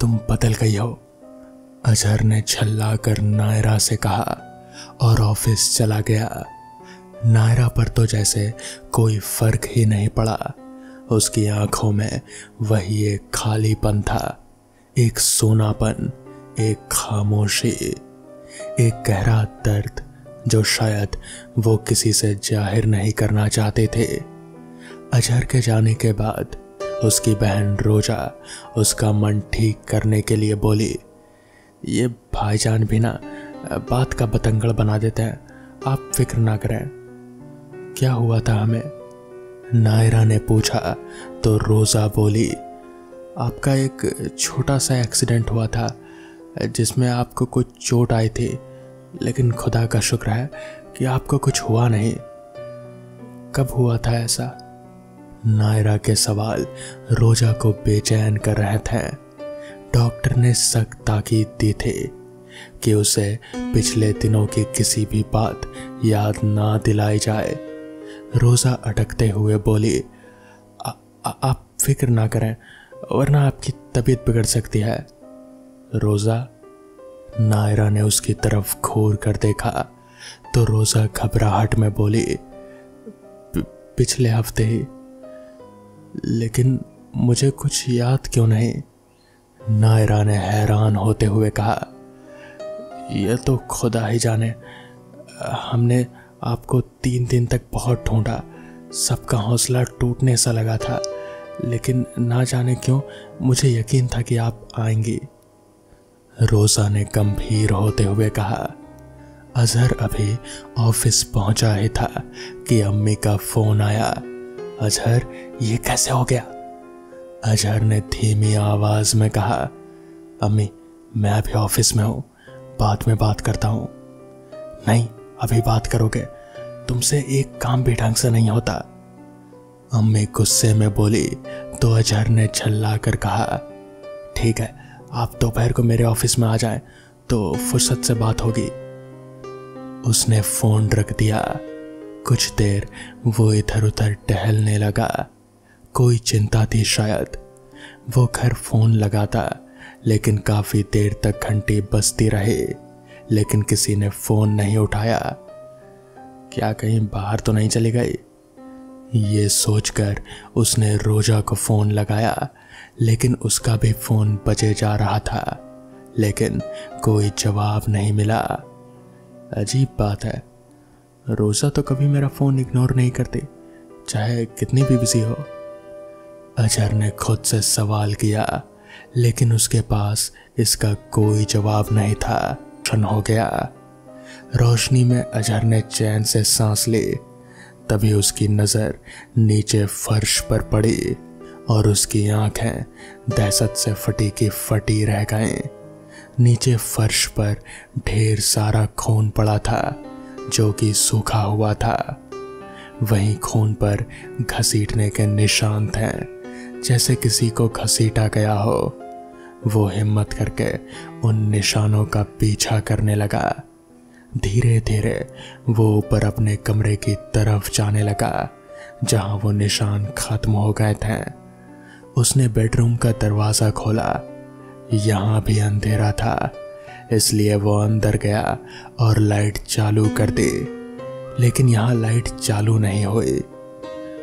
तुम बदल गई हो, अजहर ने छल्ला कर नायरा से कहा और ऑफिस चला गया। नायरा पर तो जैसे कोई फर्क ही नहीं पड़ा। उसकी आंखों में वही एक खालीपन था, एक सोनापन, एक खामोशी, एक गहरा दर्द जो शायद वो किसी से जाहिर नहीं करना चाहते थे। अजहर के जाने के बाद उसकी बहन रोजा उसका मन ठीक करने के लिए बोली, ये भाईजान भी ना बात का बतंगड़ बना देते हैं, आप फिक्र ना करें। क्या हुआ था हमें? नायरा ने पूछा तो रोजा बोली, आपका एक छोटा सा एक्सीडेंट हुआ था जिसमें आपको कुछ चोट आई थी, लेकिन खुदा का शुक्र है कि आपको कुछ हुआ नहीं। कब हुआ था ऐसा? नायरा के सवाल रोजा को बेचैन कर रहे थे। डॉक्टर ने सख्त ताकीद दी थी कि उसे पिछले दिनों की किसी भी बात याद ना दिलाई जाए। रोजा अटकते हुए बोली, आप फिक्र ना करें वरना आपकी तबीयत बिगड़ सकती है। रोजा, नायरा ने उसकी तरफ घूर कर देखा तो रोजा घबराहट में बोली, पिछले हफ्ते ही, लेकिन मुझे कुछ याद क्यों नहीं? नायरा ने हैरान होते हुए कहा, यह तो खुदा ही जाने, हमने आपको 3 दिन तक बहुत ढूंढा, सबका हौसला टूटने सा लगा था, लेकिन ना जाने क्यों मुझे यकीन था कि आप आएंगी। रोजा ने गंभीर होते हुए कहा। अजहर अभी ऑफिस पहुंचा ही था कि अम्मी का फोन आया। अजहर, ये कैसे हो गया? अजहर ने धीमी आवाज में कहा, अम्मी मैं अभी ऑफिस में हूं, बाद में बात करता हूं। नहीं, अभी बात करोगे, तुमसे एक काम भी ढंग से नहीं होता। अम्मी गुस्से में बोली तो अजहर ने झल्ला कर कहा, ठीक है, आप दोपहर को मेरे ऑफिस में आ जाएं तो फुर्सत से बात होगी। उसने फोन रख दिया। कुछ देर वो इधर उधर टहलने लगा। कोई चिंता थी शायद। वो घर फोन लगाता, लेकिन काफी देर तक घंटी बजती रही, लेकिन किसी ने फोन नहीं उठाया। क्या कहीं बाहर तो नहीं चली गई? ये सोचकर उसने रोजा को फोन लगाया, लेकिन उसका भी फोन बजे जा रहा था, लेकिन कोई जवाब नहीं मिला। अजीब बात है, रोजा तो कभी मेरा फोन इग्नोर नहीं करती, चाहे कितनी भी बिजी हो। अजहर ने खुद से सवाल किया, लेकिन उसके पास इसका कोई जवाब नहीं था। क्षण हो गया। रोशनी में अजहर ने चैन से सांस ली। तभी उसकी नजर नीचे फर्श पर पड़ी और उसकी आंखें दहशत से फटी की फटी रह गईं। नीचे फर्श पर ढेर सारा खून पड़ा था, जो कि सूखा हुआ था। वहीं खून पर घसीटने के निशान थे, जैसे किसी को घसीटा गया हो। वो हिम्मत करके उन निशानों का पीछा करने लगा। धीरे धीरे वो ऊपर अपने कमरे की तरफ जाने लगा, जहां वो निशान खत्म हो गए थे। उसने बेडरूम का दरवाजा खोला। यहां भी अंधेरा था, इसलिए वो अंदर गया और लाइट चालू कर दी, लेकिन यहां लाइट चालू नहीं हुई।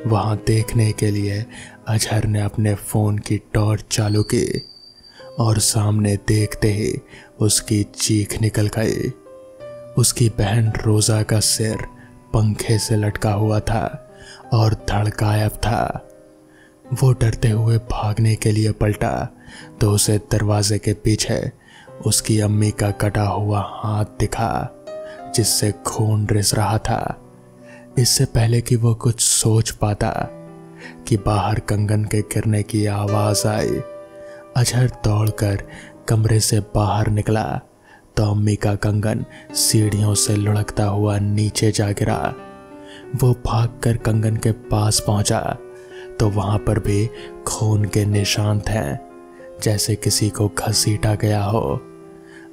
वहां देखने के लिए अजहर ने अपने फोन की टॉर्च चालू की और सामने देखते ही उसकी चीख निकल गई। उसकी बहन रोजा का सिर पंखे से लटका हुआ था और धड़ गायब था। वो डरते हुए भागने के लिए पलटा तो उसे दरवाजे के पीछे उसकी अम्मी का कटा हुआ हाथ दिखा, जिससे खून रिस रहा था। इससे पहले कि वो कुछ सोच पाता कि बाहर कंगन के गिरने की आवाज आई। अजहर दौड़कर कमरे से बाहर निकला तो अम्मी का कंगन सीढ़ियों से लुढ़कता हुआ नीचे जा गिरा। वो भागकर कंगन के पास पहुंचा तो वहां पर भी खून के निशान थे, जैसे किसी को घसीटा गया हो।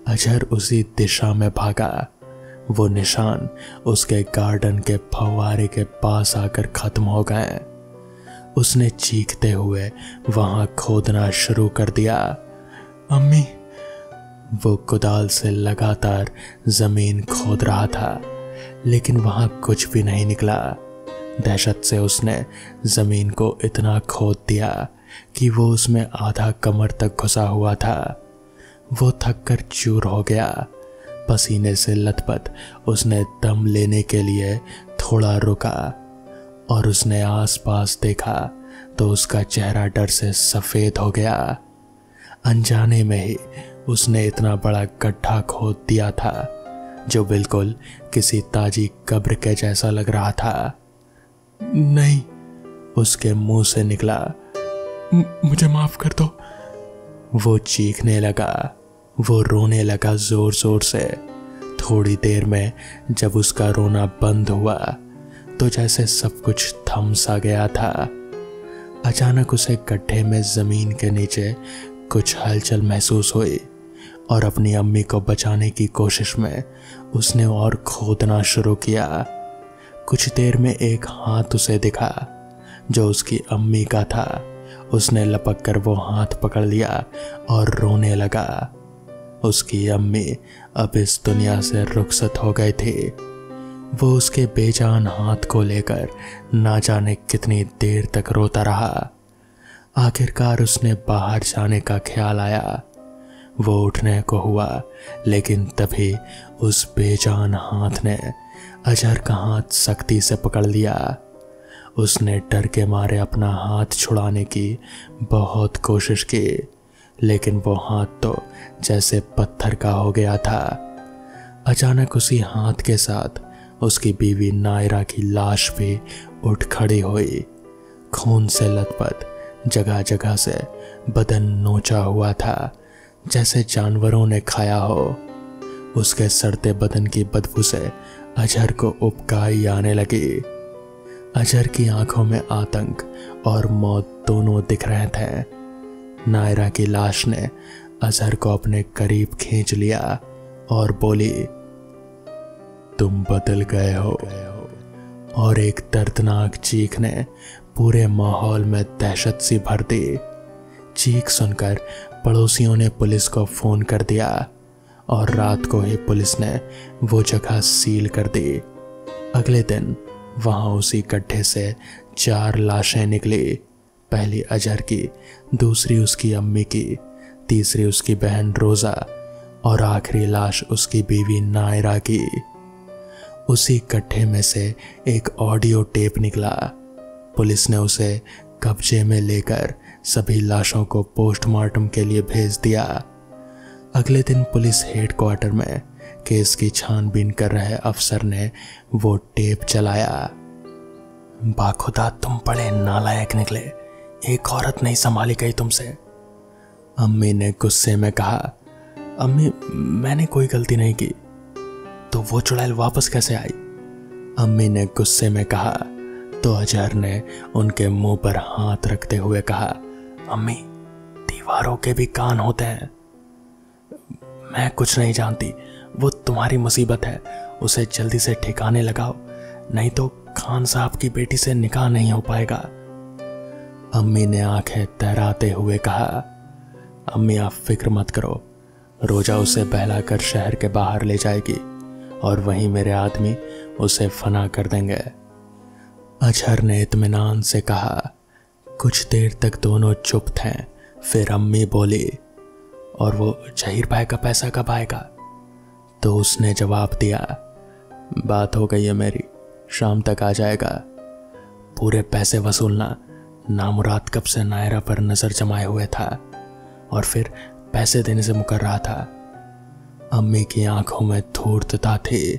अजहर उसी दिशा में भागा। वो निशान उसके गार्डन के फव्वारे के पास आकर खत्म हो गए। उसने चीखते हुए वहां खोदना शुरू कर दिया। अम्मी। वो कुदाल से लगातार जमीन खोद रहा था, लेकिन वहां कुछ भी नहीं निकला। दहशत से उसने जमीन को इतना खोद दिया कि वो उसमें आधा कमर तक घुसा हुआ था। वो थक कर चूर हो गया। पसीने से लथपथ उसने दम लेने के लिए थोड़ा रुका और उसने आसपास देखा तो उसका चेहरा डर से सफेद हो गया। अनजाने में ही उसने इतना बड़ा गड्ढा खोद दिया था जो बिल्कुल किसी ताजी कब्र के जैसा लग रहा था। नहीं, उसके मुंह से निकला, मुझे माफ कर दो। वो चीखने लगा, वो रोने लगा जोर जोर से। थोड़ी देर में जब उसका रोना बंद हुआ तो जैसे सब कुछ थम सा गया था। अचानक उसे गड्ढे में जमीन के नीचे कुछ हलचल महसूस हुई और अपनी अम्मी को बचाने की कोशिश में उसने और खोदना शुरू किया। कुछ देर में एक हाथ उसे दिखा जो उसकी अम्मी का था। उसने लपक कर वो हाथ पकड़ लिया और रोने लगा। उसकी अम्मी अब इस दुनिया से रुखसत हो गए थे। वो उसके बेजान हाथ को लेकर ना जाने कितनी देर तक रोता रहा। आखिरकार उसने बाहर जाने का ख्याल आया। वो उठने को हुआ, लेकिन तभी उस बेजान हाथ ने अजहर का हाथ सख्ती से पकड़ लिया। उसने डर के मारे अपना हाथ छुड़ाने की बहुत कोशिश की, लेकिन वो हाथ तो जैसे पत्थर का हो गया था। अचानक उसी हाथ के साथ उसकी बीवी नायरा की लाश भी उठ खड़ी हुई। खून से लथपथ, जगह जगह से बदन नोचा हुआ था जैसे जानवरों ने खाया हो। उसके सड़ते बदन की बदबू से अजहर को उबकाई आने लगी। अजहर की आंखों में आतंक और मौत दोनों दिख रहे थे। नायरा की लाश ने अजहर को अपने करीब खींच लिया और बोली, तुम बदल गए हो। और एक दर्दनाक चीख ने पूरे माहौल में दहशत सी भर दी। चीख सुनकर पड़ोसियों ने पुलिस को फोन कर दिया और रात को ही पुलिस ने वो जगह सील कर दी। अगले दिन वहां उसी गड्ढे से 4 लाशें निकली। पहली अजहर की, दूसरी उसकी अम्मी की, तीसरी उसकी बहन रोजा और आखिरी लाश उसकी बीवी नायरा की। उसी गड्ढे में से एक ऑडियो टेप निकला। पुलिस ने उसे कब्जे में लेकर सभी लाशों को पोस्टमार्टम के लिए भेज दिया। अगले दिन पुलिस हेडक्वार्टर में केस की छानबीन कर रहे अफसर ने वो टेप चलाया। बाखुदा तुम बड़े नालायक निकले, एक औरत नहीं संभाली गई तुमसे। अम्मी ने गुस्से में कहा, अम्मी मैंने कोई गलती नहीं की। तो वो चुड़ैल वापस कैसे आई? अम्मी ने गुस्से में कहा। तो अजहर ने उनके मुंह पर हाथ रखते हुए कहा, अम्मी दीवारों के भी कान होते हैं। मैं कुछ नहीं जानती, वो तुम्हारी मुसीबत है, उसे जल्दी से ठिकाने लगाओ, नहीं तो खान साहब की बेटी से निकाह नहीं हो पाएगा। अम्मी ने आंखें तहराते हुए कहा, अम्मी आप फिक्र मत करो, रोजा उसे बहलाकर शहर के बाहर ले जाएगी और वहीं मेरे आदमी उसे फना कर देंगे। अजहर ने इत्मीनान से कहा। कुछ देर तक दोनों चुप थे। फिर अम्मी बोली, और वो जहीर भाई का पैसा कब आएगा? तो उसने जवाब दिया, बात हो गई है मेरी, शाम तक आ जाएगा। पूरे पैसे वसूलना। नामुराद कब से नायरा पर नजर जमाए हुए था और फिर पैसे देने से मुकर रहा था। अम्मी की आंखों में धूर्तता थी।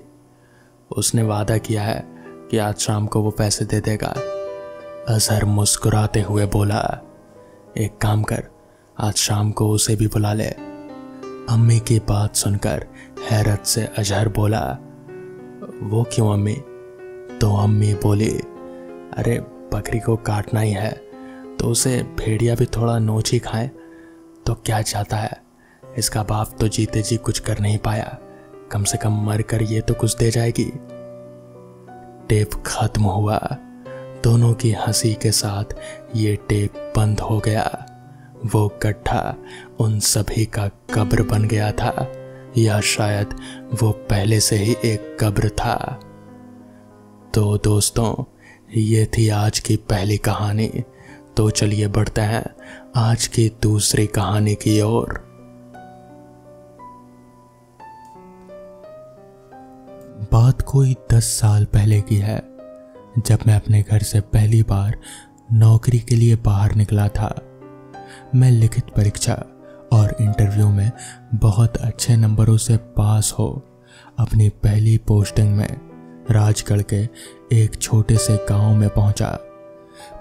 उसने वादा किया है कि आज शाम को वो पैसे दे देगा। अजहर मुस्कुराते हुए बोला, एक काम कर, आज शाम को उसे भी बुला ले। अम्मी की बात सुनकर हैरत से अजहर बोला, वो क्यों अम्मी? तो अम्मी बोली, अरे बकरी को काटना ही है तो उसे भेड़िया भी थोड़ा नोच ही खाए तो क्या चाहता है? इसका बाप तो जीते जी कुछ कर नहीं पाया, कम से कम मर कर ये तो कुछ दे जाएगी। टेप खत्म हुआ। दोनों की हंसी के साथ ये टेप बंद हो गया। वो गड्ढा उन सभी का कब्र बन गया था, या शायद वो पहले से ही एक कब्र था। तो दोस्तों, ये थी आज की पहली कहानी। तो चलिए बढ़ते हैं आज की दूसरी कहानी की ओर। बात कोई 10 साल पहले की है, जब मैं अपने घर से पहली बार नौकरी के लिए बाहर निकला था। मैं लिखित परीक्षा और इंटरव्यू में बहुत अच्छे नंबरों से पास हो अपनी पहली पोस्टिंग में राजगढ़ के एक छोटे से गांव में पहुंचा।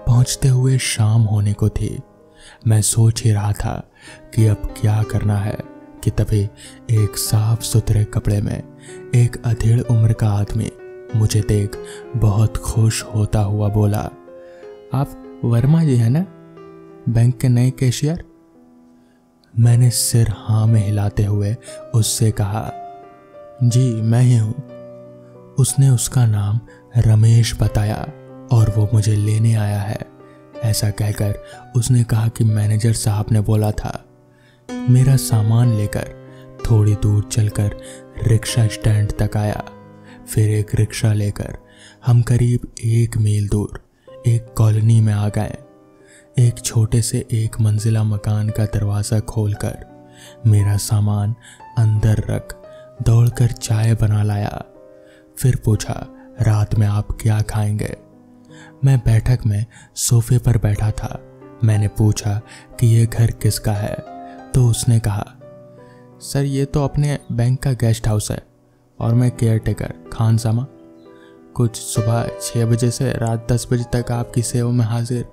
पहुंचते हुए शाम होने को थी। मैं सोच ही रहा था कि अब क्या करना है कि तभी एक साफ सुथरे कपड़े में एक अधेड़ उम्र का आदमी मुझे देख बहुत खुश होता हुआ बोला, आप वर्मा जी हैं ना, बैंक के नए कैशियर? मैंने सिर हाँ में हिलाते हुए उससे कहा, जी मैं ही हूं। उसने उसका नाम रमेश बताया और वो मुझे लेने आया है। ऐसा कहकर उसने कहा कि मैनेजर साहब ने बोला था। मेरा सामान लेकर थोड़ी दूर चलकर रिक्शा स्टैंड तक आया। फिर एक रिक्शा लेकर हम करीब 1 मील दूर एक कॉलोनी में आ गए। एक छोटे से 1 मंजिला मकान का दरवाज़ा खोलकर मेरा सामान अंदर रख दौड़कर चाय बना लाया। फिर पूछा, रात में आप क्या खाएंगे? मैं बैठक में सोफे पर बैठा था। मैंने पूछा कि ये घर किसका है, तो उसने कहा, सर ये तो अपने बैंक का गेस्ट हाउस है और मैं केयर टेकर खान सामा। कुछ सुबह 6 बजे से रात 10 बजे तक आपकी सेवा में हाजिर।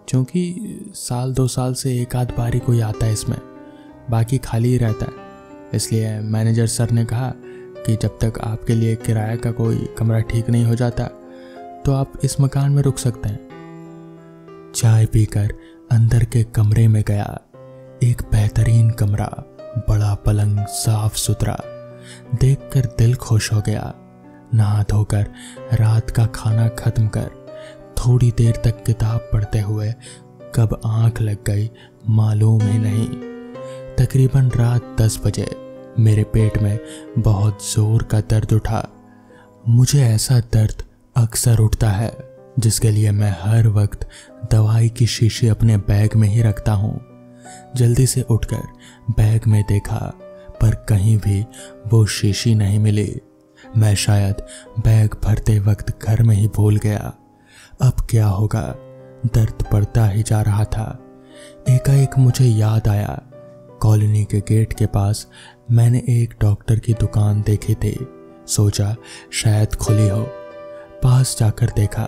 क्योंकि 1-2 साल से एक आध बारी कोई आता है इसमें, बाकी खाली ही रहता है। इसलिए मैनेजर सर ने कहा कि जब तक आपके लिए किराए का कोई कमरा ठीक नहीं हो जाता तो आप इस मकान में रुक सकते हैं। चाय पीकर अंदर के कमरे में गया। एक बेहतरीन कमरा, बड़ा पलंग, साफ सुथरा, देखकर दिल खुश हो गया। नहा धोकर रात का खाना खत्म कर थोड़ी देर तक किताब पढ़ते हुए कब आंख लग गई मालूम ही नहीं। तकरीबन रात 10 बजे मेरे पेट में बहुत जोर का दर्द उठा। मुझे ऐसा दर्द अक्सर उठता है जिसके लिए मैं हर वक्त दवाई की शीशी अपने बैग में ही रखता हूँ। जल्दी से उठकर बैग में देखा पर कहीं भी वो शीशी नहीं मिली। मैं शायद बैग भरते वक्त घर में ही भूल गया। अब क्या होगा? दर्द बढ़ता ही जा रहा था। एकाएक मुझे याद आया, कॉलोनी के गेट के पास मैंने एक डॉक्टर की दुकान देखी थी। सोचा शायद खुली हो। पास जाकर देखा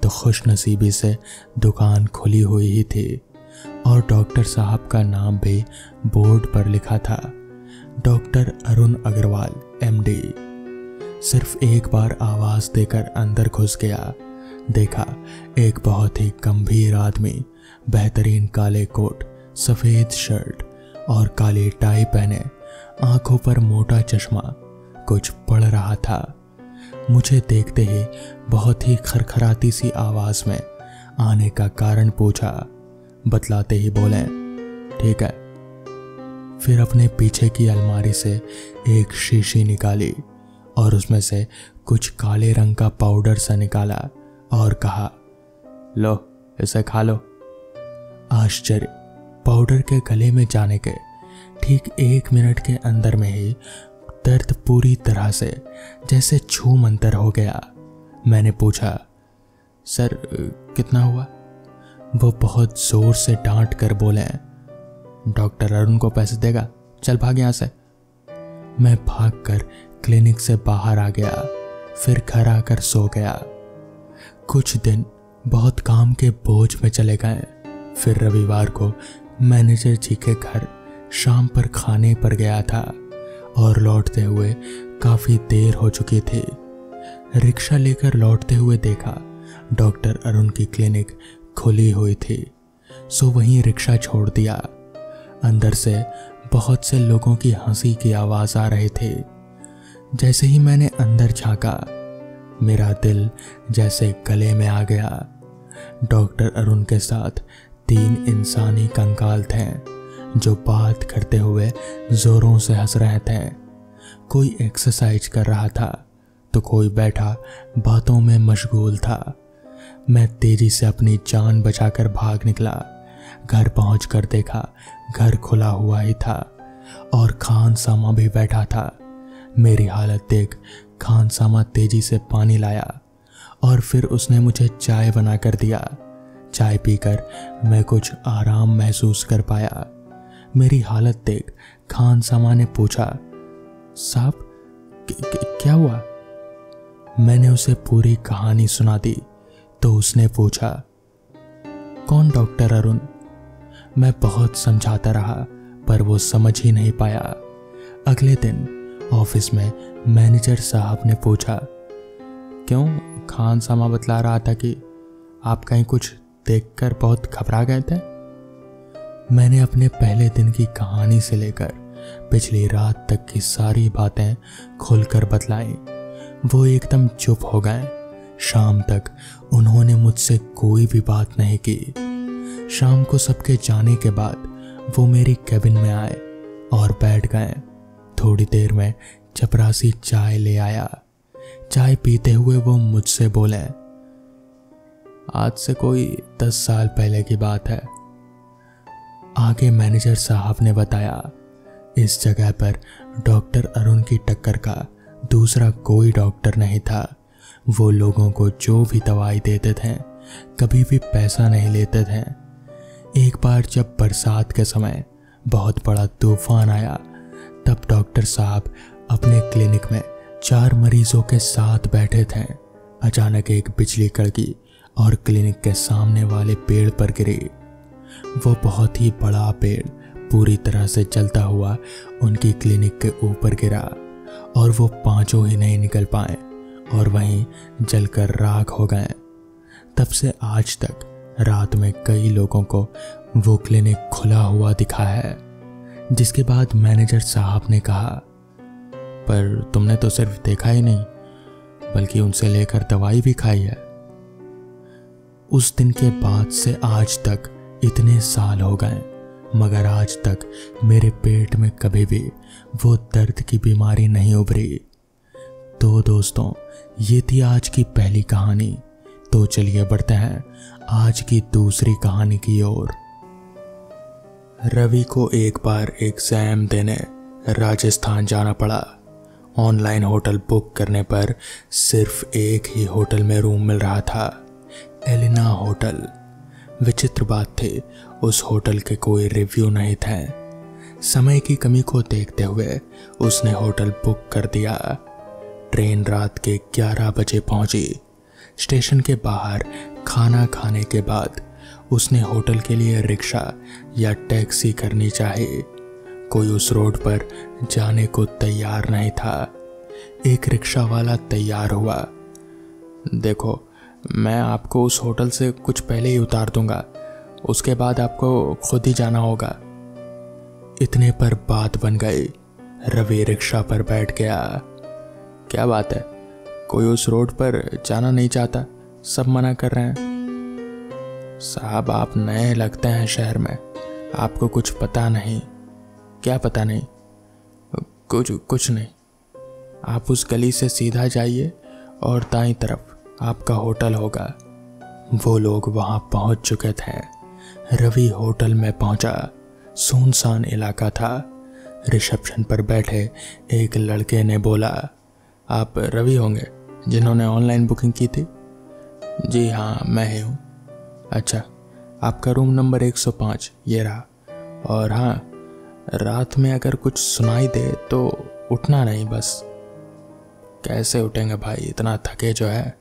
तो खुशनसीबी से दुकान खुली हुई ही थी और डॉक्टर साहब का नाम भी बोर्ड पर लिखा था, डॉक्टर अरुण अग्रवाल MD। सिर्फ एक बार आवाज देकर अंदर घुस गया। देखा एक बहुत ही गंभीर आदमी बेहतरीन काले कोट, सफेद शर्ट और काली टाई पहने, आंखों पर मोटा चश्मा, कुछ पढ़ रहा था। मुझे देखते ही बहुत ही खरखराती सी आवाज में आने का कारण पूछा। बतलाते ही बोले, ठीक है। फिर अपने पीछे की अलमारी से एक शीशी निकाली और उसमें से कुछ काले रंग का पाउडर सा निकाला और कहा, लो इसे खा लो। आश्चर्य, पाउडर के गले में जाने के ठीक 1 मिनट के अंदर में ही दर्द पूरी तरह से जैसे छू मंतर हो गया। मैंने पूछा, सर कितना हुआ? वो बहुत जोर से डांट कर बोले, डॉक्टर अरुण को पैसे देगा, चल भाग यहां से। मैं भागकर क्लिनिक से बाहर आ गया, फिर घर आकर सो गया। कुछ दिन बहुत काम के बोझ में चले गए। फिर रविवार को मैनेजर जी के घर शाम पर खाने पर गया था और लौटते हुए काफी देर हो चुकी थी। रिक्शा लेकर लौटते हुए देखा डॉक्टर अरुण की क्लिनिक खुली हुई थी, सो वहीं रिक्शा छोड़ दिया। अंदर से बहुत से लोगों की हंसी की आवाज आ रही थी। जैसे ही मैंने अंदर झांका, मेरा दिल जैसे गले में आ गया। डॉक्टर अरुण के साथ 3 इंसानी कंकाल थे जो बात करते हुए जोरों से हंस रहे थे। कोई एक्सरसाइज कर रहा था तो कोई बैठा बातों में मशगूल था। मैं तेजी से अपनी जान बचाकर भाग निकला। घर पहुंचकर देखा घर खुला हुआ ही था और खान सामा भी बैठा था। मेरी हालत देख खान सामा तेजी से पानी लाया और फिर उसने मुझे चाय बना कर दिया। चाय पीकर मैं कुछ आराम महसूस कर पाया। मेरी हालत देख खान सामा ने पूछा, साहब क्या हुआ? मैंने उसे पूरी कहानी सुना दी तो उसने पूछा, कौन डॉक्टर अरुण? मैं बहुत समझाता रहा पर वो समझ ही नहीं पाया। अगले दिन ऑफिस में मैनेजर साहब ने पूछा, क्यों? खान सामा बतला रहा था कि आप कहीं कुछ देखकर बहुत घबरा गए थे। मैंने अपने पहले दिन की कहानी से लेकर पिछली रात तक की सारी बातें खुलकर बतलाई। वो एकदम चुप हो गए। शाम तक उन्होंने मुझसे कोई भी बात नहीं की। शाम को सबके जाने के बाद वो मेरी कैबिन में आए और बैठ गए। थोड़ी देर में चपरासी चाय ले आया। चाय पीते हुए वो मुझसे बोले, आज से कोई 10 साल पहले की बात है। आगे मैनेजर साहब ने बताया, इस जगह पर डॉक्टर अरुण की टक्कर का दूसरा कोई डॉक्टर नहीं था। वो लोगों को जो भी दवाई देते थे कभी भी पैसा नहीं लेते थे। एक बार जब बरसात के समय बहुत बड़ा तूफान आया तब डॉक्टर साहब अपने क्लिनिक में 4 मरीजों के साथ बैठे थे। अचानक एक बिजली कड़की और क्लिनिक के सामने वाले पेड़ पर गिरी। वो बहुत ही बड़ा पेड़ पूरी तरह से जलता हुआ उनकी क्लिनिक के ऊपर गिरा और वो 5 ही नहीं निकल पाए और वहीं जलकर राख हो गए। तब से आज तक रात में कई लोगों को वो क्लिनिक खुला हुआ दिखा है। जिसके बाद मैनेजर साहब ने कहा, पर तुमने तो सिर्फ देखा ही नहीं बल्कि उनसे लेकर दवाई भी खाई है। उस दिन के बाद से आज तक इतने साल हो गए मगर आज तक मेरे पेट में कभी भी वो दर्द की बीमारी नहीं उभरी। तो दोस्तों, ये थी आज की पहली कहानी। तो चलिए बढ़ते हैं आज की दूसरी कहानी की ओर। रवि को एक बार एग्जाम देने राजस्थान जाना पड़ा। ऑनलाइन होटल बुक करने पर सिर्फ एक ही होटल में रूम मिल रहा था, एलिना होटल। विचित्र बात थी, उस होटल के कोई रिव्यू नहीं थे। समय की कमी को देखते हुए उसने होटल बुक कर दिया। ट्रेन रात के 11 बजे पहुंची। स्टेशन के बाहर खाना खाने के बाद उसने होटल के लिए रिक्शा या टैक्सी करनी चाहिए। कोई उस रोड पर जाने को तैयार नहीं था। एक रिक्शा वाला तैयार हुआ। देखो, मैं आपको उस होटल से कुछ पहले ही उतार दूंगा, उसके बाद आपको खुद ही जाना होगा। इतने पर बात बन गई। रवि रिक्शा पर बैठ गया। क्या बात है, कोई उस रोड पर जाना नहीं चाहता? सब मना कर रहे हैं। साहब, आप नए लगते हैं शहर में, आपको कुछ पता नहीं। क्या पता नहीं? कुछ नहीं। आप उस गली से सीधा जाइए और दाईं तरफ आपका होटल होगा। वो लोग वहां पहुंच चुके थे। रवि होटल में पहुंचा। सुनसान इलाका था। रिसेप्शन पर बैठे एक लड़के ने बोला, आप रवि होंगे जिन्होंने ऑनलाइन बुकिंग की थी? जी हाँ, मैं ही हूँ। अच्छा, आपका रूम नंबर 105 ये रहा। और हाँ, रात में अगर कुछ सुनाई दे तो उठना नहीं बस। कैसे उठेंगे भाई, इतना थके जो है।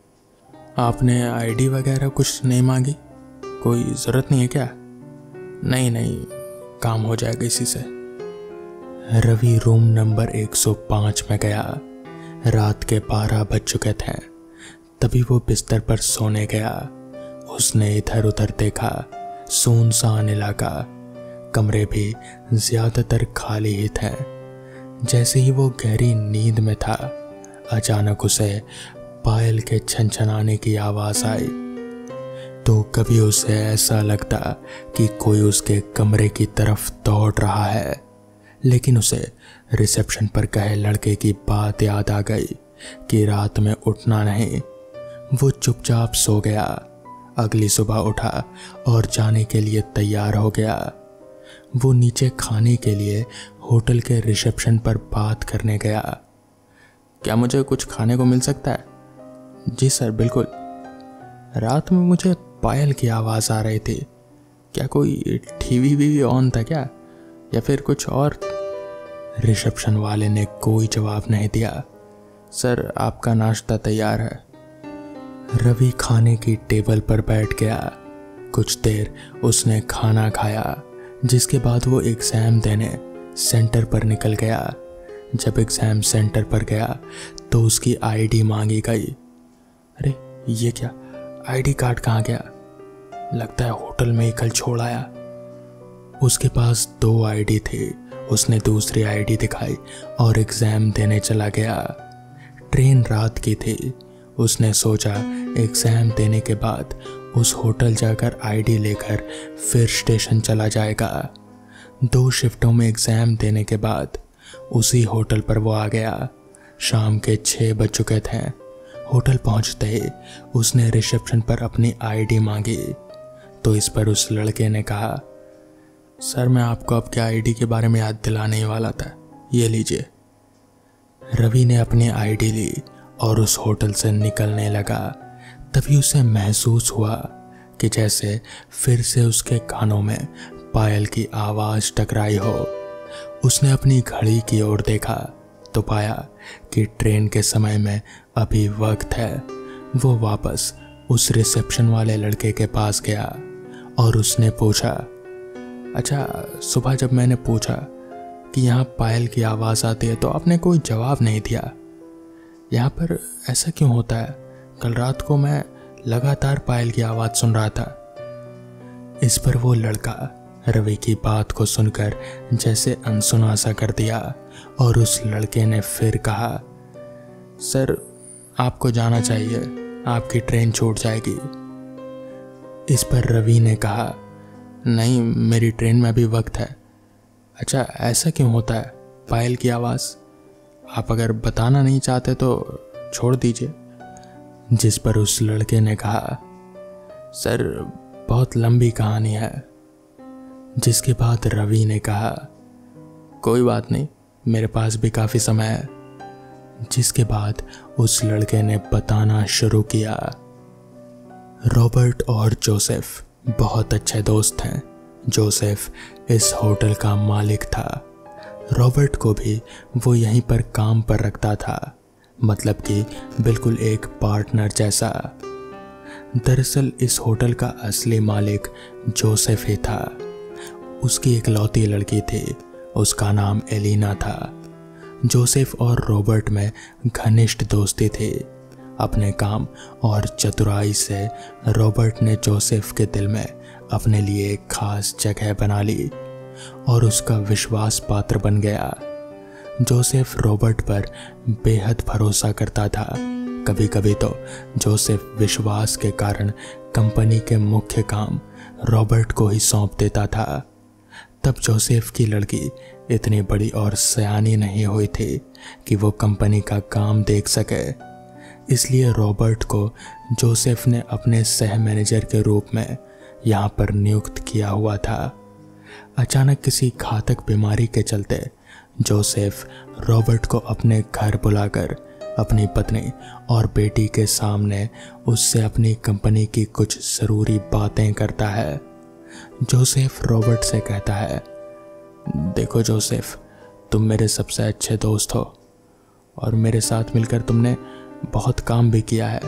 आपने आईडी वगैरह कुछ नहीं मांगी? कोई ज़रूरत नहीं है क्या? नहीं, काम हो जाएगा इसी से। रवि रूम नंबर 105 में गया। रात के 12 बज चुके थे। तभी वो बिस्तर पर सोने गया। उसने इधर उधर देखा। सुनसान इलाका, कमरे भी ज्यादातर खाली ही थे। जैसे ही वो गहरी नींद में था, अचानक उसे पायल के छनछनाने की आवाज आई। तो कभी उसे ऐसा लगता कि कोई उसके कमरे की तरफ दौड़ रहा है, लेकिन उसे रिसेप्शन पर कहे लड़के की बात याद आ गई कि रात में उठना नहीं। वो चुपचाप सो गया। अगली सुबह उठा और जाने के लिए तैयार हो गया। वो नीचे खाने के लिए होटल के रिसेप्शन पर बात करने गया। क्या मुझे कुछ खाने को मिल सकता है? जी सर, बिल्कुल। रात में मुझे पायल की आवाज़ आ रही थी। क्या कोई टीवी भी ऑन था क्या, या फिर कुछ और? रिसेप्शन वाले ने कोई जवाब नहीं दिया। सर, आपका नाश्ता तैयार है। रवि खाने की टेबल पर बैठ गया। कुछ देर उसने खाना खाया, जिसके बाद वो एग्ज़ाम देने सेंटर पर निकल गया। जब एग्ज़ाम सेंटर पर गया तो उसकी आईडी मांगी गई। अरे ये क्या, आईडी कार्ड कहाँ गया? लगता है होटल में ही कल छोड़ आया। उसके पास 2 आईडी थी। उसने दूसरी आईडी दिखाई और एग्ज़ाम देने चला गया। ट्रेन रात की थी। उसने सोचा एग्ज़ाम देने के बाद उस होटल जाकर आईडी लेकर फिर स्टेशन चला जाएगा। 2 शिफ्टों में एग्ज़ाम देने के बाद उसी होटल पर वो आ गया। शाम के 6 बज चुके थे। होटल पहुंचते ही उसने रिसेप्शन पर अपनी आईडी मांगी, तो इस पर उस लड़के ने कहा, सर मैं आपको आपके आईडी के बारे में याद दिलाने ही वाला था, ये लीजिए। रवि ने अपनी आईडी ली और उस होटल से निकलने लगा। तभी उसे महसूस हुआ कि जैसे फिर से उसके कानों में पायल की आवाज़ टकराई हो। उसने अपनी घड़ी की ओर देखा तो पाया कि ट्रेन के समय में अभी वक्त है। वो वापस उस रिसेप्शन वाले लड़के के पास गया और उसने पूछा, अच्छा, सुबह जब मैंने पूछा कि यहाँ पायल की आवाज़ आती है तो आपने कोई जवाब नहीं दिया। यहाँ पर ऐसा क्यों होता है? कल रात को मैं लगातार पायल की आवाज़ सुन रहा था। इस पर वो लड़का रवि की बात को सुनकर जैसे अनसुना सा कर दिया और उस लड़के ने फिर कहा, सर आपको जाना चाहिए, आपकी ट्रेन छूट जाएगी। इस पर रवि ने कहा, नहीं, मेरी ट्रेन में अभी वक्त है। अच्छा, ऐसा क्यों होता है? पायल की आवाज़, आप अगर बताना नहीं चाहते तो छोड़ दीजिए। जिस पर उस लड़के ने कहा, सर बहुत लंबी कहानी है। जिसके बाद रवि ने कहा, कोई बात नहीं, मेरे पास भी काफ़ी समय है। जिसके बाद उस लड़के ने बताना शुरू किया। रॉबर्ट और जोसेफ बहुत अच्छे दोस्त हैं। जोसेफ इस होटल का मालिक था। रॉबर्ट को भी वो यहीं पर काम पर रखता था, मतलब कि बिल्कुल एक पार्टनर जैसा। दरअसल इस होटल का असली मालिक जोसेफ ही था। उसकी इकलौती लड़की थी, उसका नाम एलिना था। जोसेफ और रॉबर्ट में घनिष्ठ दोस्ती थी। अपने काम और चतुराई से रॉबर्ट ने जोसेफ के दिल में अपने लिए एक खास जगह बना ली और उसका विश्वास पात्र बन गया। जोसेफ रॉबर्ट पर बेहद भरोसा करता था। कभी कभी तो जोसेफ विश्वास के कारण कंपनी के मुख्य काम रॉबर्ट को ही सौंप देता था। तब जोसेफ की लड़की इतनी बड़ी और सयानी नहीं हुई थी कि वो कंपनी का काम देख सके। इसलिए रॉबर्ट को जोसेफ ने अपने सह मैनेजर के रूप में यहाँ पर नियुक्त किया हुआ था। अचानक किसी घातक बीमारी के चलते जोसेफ रॉबर्ट को अपने घर बुलाकर अपनी पत्नी और बेटी के सामने उससे अपनी कंपनी की कुछ ज़रूरी बातें करता है। जोसेफ रॉबर्ट से कहता है, देखो जोसेफ, तुम मेरे सबसे अच्छे दोस्त हो और मेरे साथ मिलकर तुमने बहुत काम भी किया है,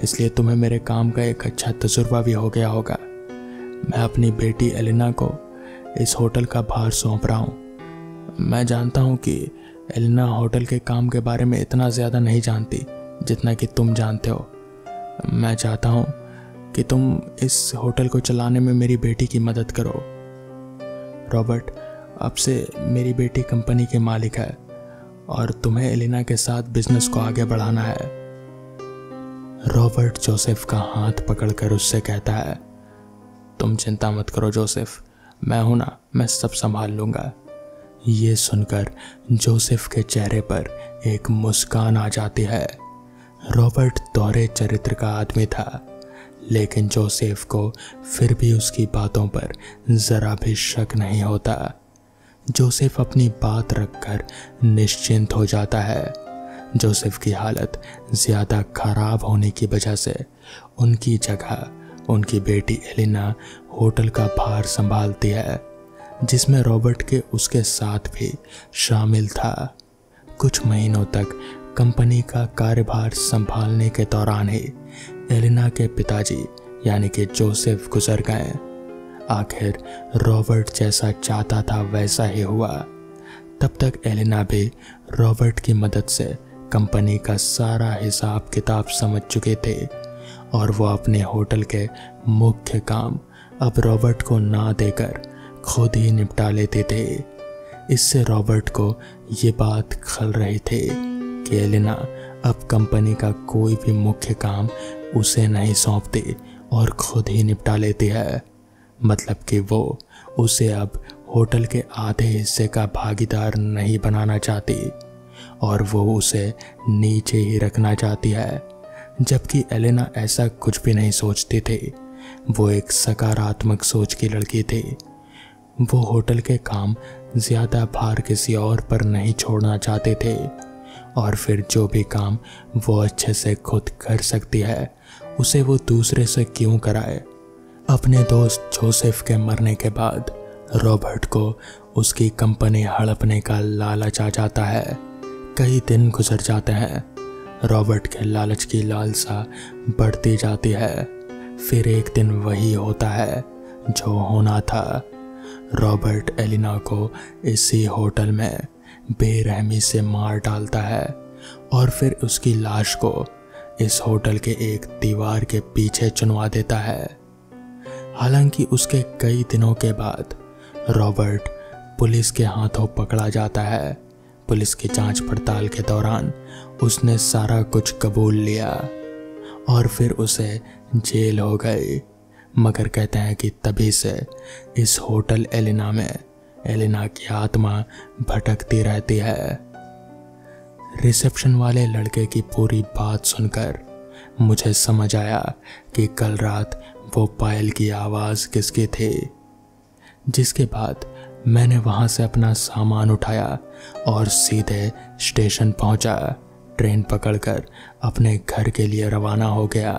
इसलिए तुम्हें मेरे काम का एक अच्छा तजुर्बा भी हो गया होगा। मैं अपनी बेटी एलिना को इस होटल का भार सौंप रहा हूँ। मैं जानता हूँ कि एलिना होटल के काम के बारे में इतना ज़्यादा नहीं जानती जितना कि तुम जानते हो। मैं चाहता हूँ कि तुम इस होटल को चलाने में मेरी बेटी की मदद करो। रॉबर्ट, अब से मेरी बेटी कंपनी के मालिक है और तुम्हें एलिना के साथ बिजनेस को आगे बढ़ाना है। रॉबर्ट जोसेफ का हाथ पकड़कर उससे कहता है, तुम चिंता मत करो जोसेफ, मैं हूं ना, मैं सब संभाल लूंगा। ये सुनकर जोसेफ के चेहरे पर एक मुस्कान आ जाती है। रॉबर्ट दोहरे चरित्र का आदमी था, लेकिन जोसेफ को फिर भी उसकी बातों पर जरा भी शक नहीं होता। जोसेफ अपनी बात रखकर निश्चिंत हो जाता है। जोसेफ की हालत ज़्यादा खराब होने की वजह से उनकी जगह उनकी बेटी एलिना होटल का भार संभालती है, जिसमें रॉबर्ट के उसके साथ भी शामिल था। कुछ महीनों तक कंपनी का कार्यभार संभालने के दौरान ही एलिना के पिताजी यानी कि जोसेफ गुजर गए। आखिर रॉबर्ट जैसा चाहता था वैसा ही हुआ। तब तक एलिना भी रॉबर्ट की मदद से कंपनी का सारा हिसाब किताब समझ चुके थे और वो अपने होटल के मुख्य काम अब रॉबर्ट को ना देकर खुद ही निपटा लेते थे। इससे रॉबर्ट को ये बात खल रही थी कि एलिना अब कंपनी का कोई भी मुख्य काम उसे नहीं सौंपती और खुद ही निपटा लेती है। मतलब कि वो उसे अब होटल के आधे हिस्से का भागीदार नहीं बनाना चाहती और वो उसे नीचे ही रखना चाहती है। जबकि एलिना ऐसा कुछ भी नहीं सोचती थी। वो एक सकारात्मक सोच की लड़की थी। वो होटल के काम ज़्यादा भार किसी और पर नहीं छोड़ना चाहते थे और फिर जो भी काम वो अच्छे से खुद कर सकती है उसे वो दूसरे से क्यों कराए। अपने दोस्त जोसेफ के मरने के बाद रॉबर्ट को उसकी कंपनी हड़पने का लालच आ जाता है। कई दिन गुजर जाते हैं। रॉबर्ट के लालच की लालसा बढ़ती जाती है। फिर एक दिन वही होता है जो होना था। रॉबर्ट एलिना को इसी होटल में बेरहमी से मार डालता है और फिर उसकी लाश को इस होटल के एक दीवार के पीछे चुनवा देता है। हालांकि उसके कई दिनों के बाद रॉबर्ट पुलिस के हाथों पकड़ा जाता है। पुलिस की जांच पड़ताल के दौरान उसने सारा कबूल कबूल लिया और फिर उसे जेल हो गई। मगर कहते हैं कि तभी से इस होटल एलिना में एलिना की आत्मा भटकती रहती है। रिसेप्शन वाले लड़के की पूरी बात सुनकर मुझे समझ आया कि कल रात वो पायल की आवाज़ किसकी थी। जिसके बाद मैंने वहाँ से अपना सामान उठाया और सीधे स्टेशन पहुँचा। ट्रेन पकड़कर अपने घर के लिए रवाना हो गया।